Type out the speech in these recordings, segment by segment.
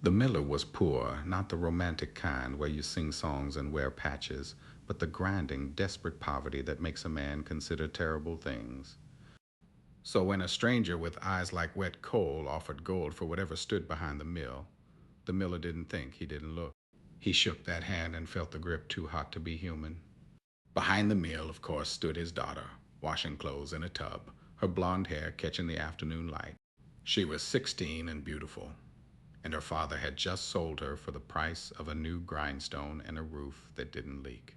The miller was poor, not the romantic kind where you sing songs and wear patches, but the grinding, desperate poverty that makes a man consider terrible things. So when a stranger with eyes like wet coal offered gold for whatever stood behind the miller didn't think, he didn't look. He shook that hand and felt the grip too hot to be human. Behind the mill, of course, stood his daughter, washing clothes in a tub, her blonde hair catching the afternoon light. She was 16 and beautiful, and her father had just sold her for the price of a new grindstone and a roof that didn't leak.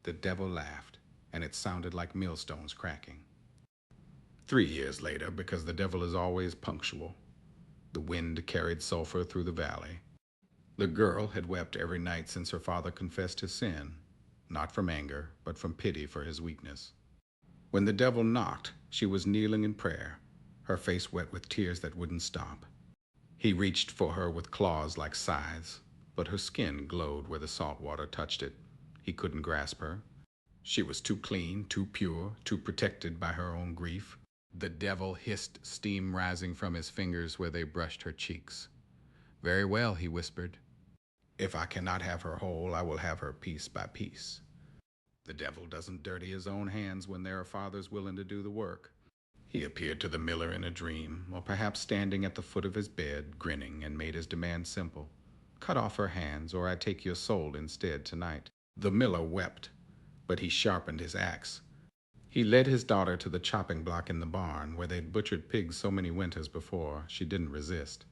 The devil laughed, and it sounded like millstones cracking. 3 years later, because the devil is always punctual, the wind carried sulfur through the valley. The girl had wept every night since her father confessed his sin, not from anger, but from pity for his weakness. When the devil knocked, she was kneeling in prayer, her face wet with tears that wouldn't stop. He reached for her with claws like scythes, but her skin glowed where the salt water touched it. He couldn't grasp her. She was too clean, too pure, too protected by her own grief. The devil hissed steam rising from his fingers where they brushed her cheeks. "Very well," he whispered. "If I cannot have her whole, I will have her piece by piece." The devil doesn't dirty his own hands when there are fathers willing to do the work. He appeared to the miller in a dream, or perhaps standing at the foot of his bed, grinning, and made his demand simple. "Cut off her hands, or I take your soul instead tonight." The miller wept, but he sharpened his axe. He led his daughter to the chopping block in the barn, where they'd butchered pigs so many winters before. She didn't resist.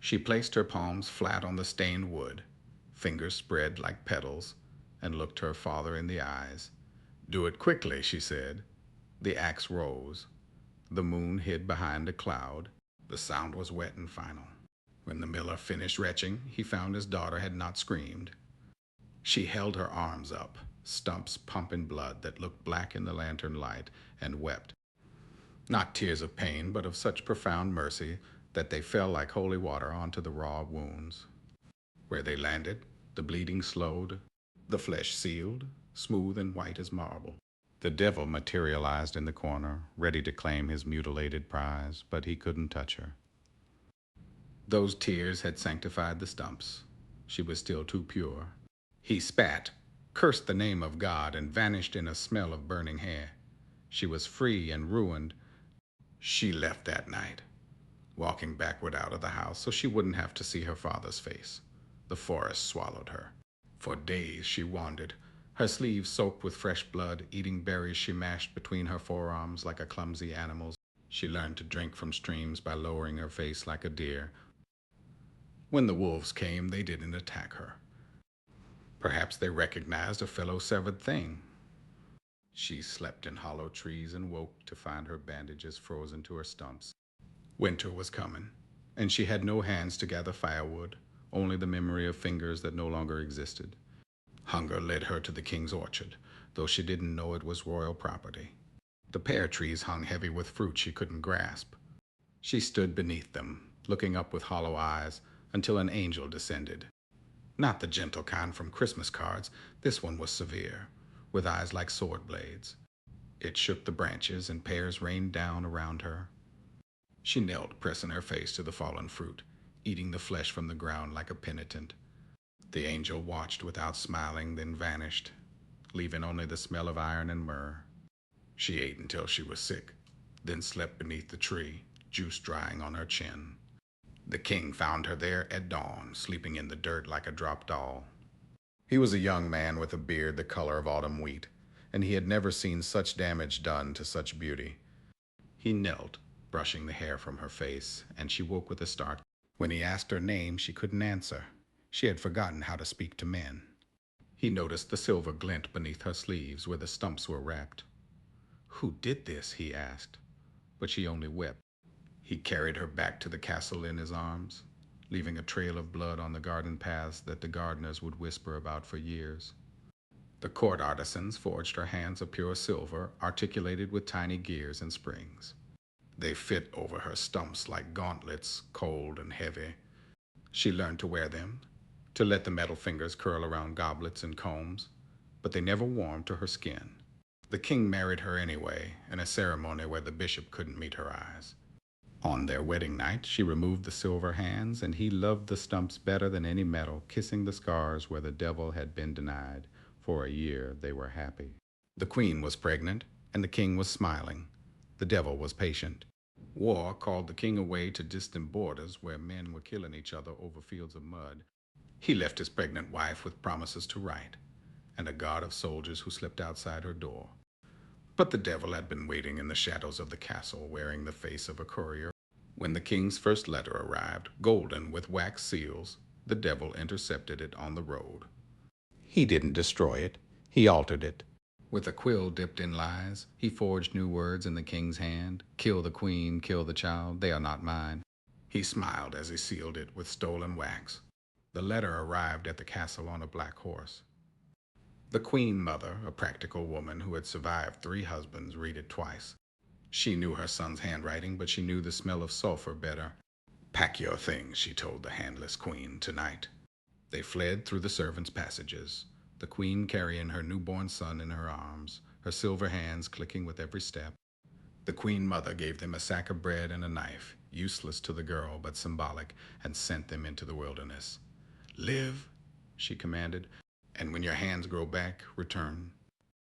She placed her palms flat on the stained wood, fingers spread like petals, and looked her father in the eyes. "Do it quickly," she said. The axe rose. The moon hid behind a cloud. The sound was wet and final. When the miller finished retching, he found his daughter had not screamed. She held her arms up, stumps pumping blood that looked black in the lantern light, and wept. Not tears of pain, but of such profound mercy that they fell like holy water onto the raw wounds. Where they landed, the bleeding slowed, the flesh sealed, smooth and white as marble. The devil materialized in the corner, ready to claim his mutilated prize, but he couldn't touch her. Those tears had sanctified the stumps. She was still too pure. He spat, cursed the name of God, and vanished in a smell of burning hair. She was free and ruined. She left that night, walking backward out of the house so she wouldn't have to see her father's face. The forest swallowed her. For days she wandered, her sleeves soaked with fresh blood, eating berries she mashed between her forearms like a clumsy animal. She learned to drink from streams by lowering her face like a deer. When the wolves came, they didn't attack her. Perhaps they recognized a fellow severed thing. She slept in hollow trees and woke to find her bandages frozen to her stumps. Winter was coming, and she had no hands to gather firewood, only the memory of fingers that no longer existed. Hunger led her to the king's orchard, though she didn't know it was royal property. The pear trees hung heavy with fruit she couldn't grasp. She stood beneath them, looking up with hollow eyes, until an angel descended. Not the gentle kind from Christmas cards. This one was severe, with eyes like sword blades. It shook the branches, and pears rained down around her. She knelt, pressing her face to the fallen fruit, eating the flesh from the ground like a penitent. The angel watched without smiling, then vanished, leaving only the smell of iron and myrrh. She ate until she was sick, then slept beneath the tree, juice drying on her chin. The king found her there at dawn, sleeping in the dirt like a dropped doll. He was a young man with a beard the color of autumn wheat, and he had never seen such damage done to such beauty. He knelt, brushing the hair from her face, and she woke with a start. When he asked her name, she couldn't answer. She had forgotten how to speak to men. He noticed the silver glint beneath her sleeves where the stumps were wrapped. "Who did this?" he asked, but she only wept. He carried her back to the castle in his arms, leaving a trail of blood on the garden paths that the gardeners would whisper about for years. The court artisans forged her hands of pure silver, articulated with tiny gears and springs. They fit over her stumps like gauntlets, cold and heavy. She learned to wear them, to let the metal fingers curl around goblets and combs, but they never warmed to her skin. The king married her anyway, in a ceremony where the bishop couldn't meet her eyes. On their wedding night, she removed the silver hands, and he loved the stumps better than any metal, kissing the scars where the devil had been denied. For a year they were happy. The queen was pregnant, and the king was smiling. The devil was patient. War called the king away to distant borders where men were killing each other over fields of mud. He left his pregnant wife with promises to right, and a guard of soldiers who slept outside her door. But the devil had been waiting in the shadows of the castle, wearing the face of a courier. When the king's first letter arrived, golden with wax seals, the devil intercepted it on the road. He didn't destroy it, he altered it. With a quill dipped in lies, he forged new words in the king's hand. Kill the queen, kill the child, they are not mine. He smiled as he sealed it with stolen wax. The letter arrived at the castle on a black horse. The queen mother, a practical woman who had survived 3 husbands, read it twice. She knew her son's handwriting, but she knew the smell of sulfur better. Pack your things, she told the handless queen, tonight. They fled through the servants' passages, the queen carrying her newborn son in her arms, her silver hands clicking with every step. The queen mother gave them a sack of bread and a knife, useless to the girl but symbolic, and sent them into the wilderness. Live, she commanded, and when your hands grow back, return.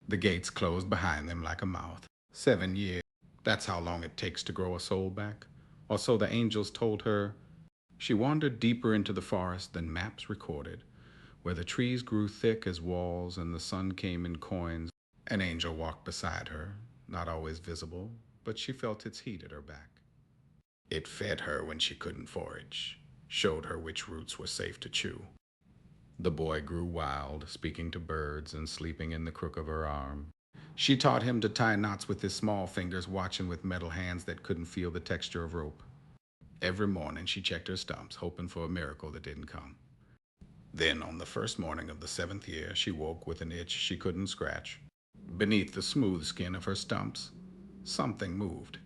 The gates closed behind them like a mouth. 7 years. That's how long it takes to grow a soul back. Or so the angels told her. She wandered deeper into the forest than maps recorded, where the trees grew thick as walls and the sun came in coins. An angel walked beside her, not always visible, but she felt its heat at her back. It fed her when she couldn't forage, showed her which roots were safe to chew. The boy grew wild, speaking to birds and sleeping in the crook of her arm. She taught him to tie knots with his small fingers, watching with metal hands that couldn't feel the texture of rope. Every morning she checked her stumps, hoping for a miracle that didn't come. Then, on the first morning of the 7th year, she woke with an itch she couldn't scratch. Beneath the smooth skin of her stumps, something moved.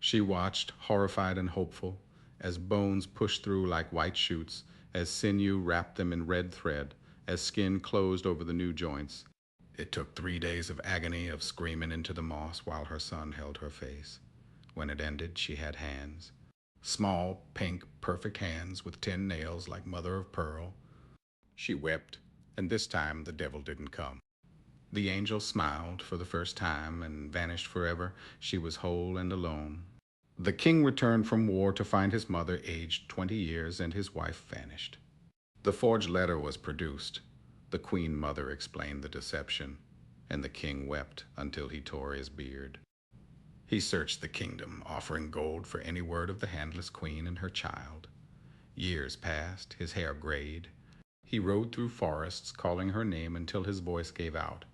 She watched, horrified and hopeful, as bones pushed through like white shoots, as sinew wrapped them in red thread, as skin closed over the new joints. It took 3 days of agony, of screaming into the moss while her son held her face. When it ended, she had hands. Small, pink, perfect hands with 10 nails like mother of pearl. She wept, and this time the devil didn't come. The angel smiled for the first time and vanished forever. She was whole and alone. The king returned from war to find his mother aged 20 years and his wife vanished. The forged letter was produced. The queen mother explained the deception, and the king wept until he tore his beard. He searched the kingdom, offering gold for any word of the handless queen and her child. Years passed, his hair grayed. He rode through forests, calling her name until his voice gave out.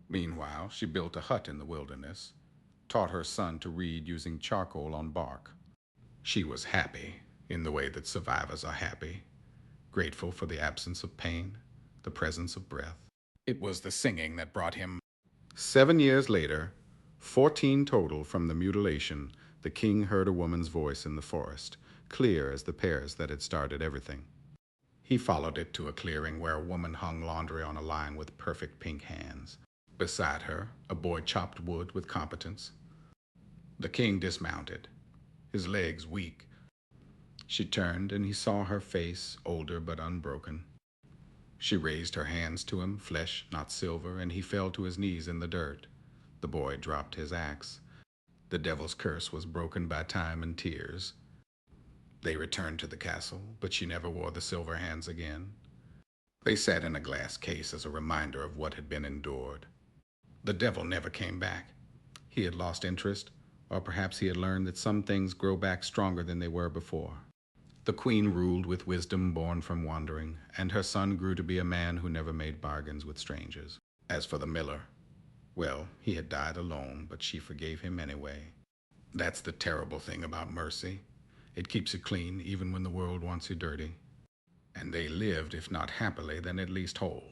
Meanwhile, she built a hut in the wilderness, taught her son to read using charcoal on bark. She was happy, in the way that survivors are happy, grateful for the absence of pain, the presence of breath. It was the singing that brought him. 7 years later, 14 total from the mutilation, the king heard a woman's voice in the forest, clear as the pears that had started everything. He followed it to a clearing where a woman hung laundry on a line with perfect pink hands. Beside her, a boy chopped wood with competence. The king dismounted, his legs weak. She turned and he saw her face, older but unbroken. She raised her hands to him, flesh, not silver, and he fell to his knees in the dirt. The boy dropped his axe. The devil's curse was broken by time and tears. They returned to the castle, but she never wore the silver hands again. They sat in a glass case as a reminder of what had been endured. The devil never came back. He had lost interest, or perhaps he had learned that some things grow back stronger than they were before. The queen ruled with wisdom born from wandering, and her son grew to be a man who never made bargains with strangers. As for the miller, well, he had died alone, but she forgave him anyway. That's the terrible thing about mercy. It keeps you clean even when the world wants you dirty. And they lived, if not happily, then at least whole.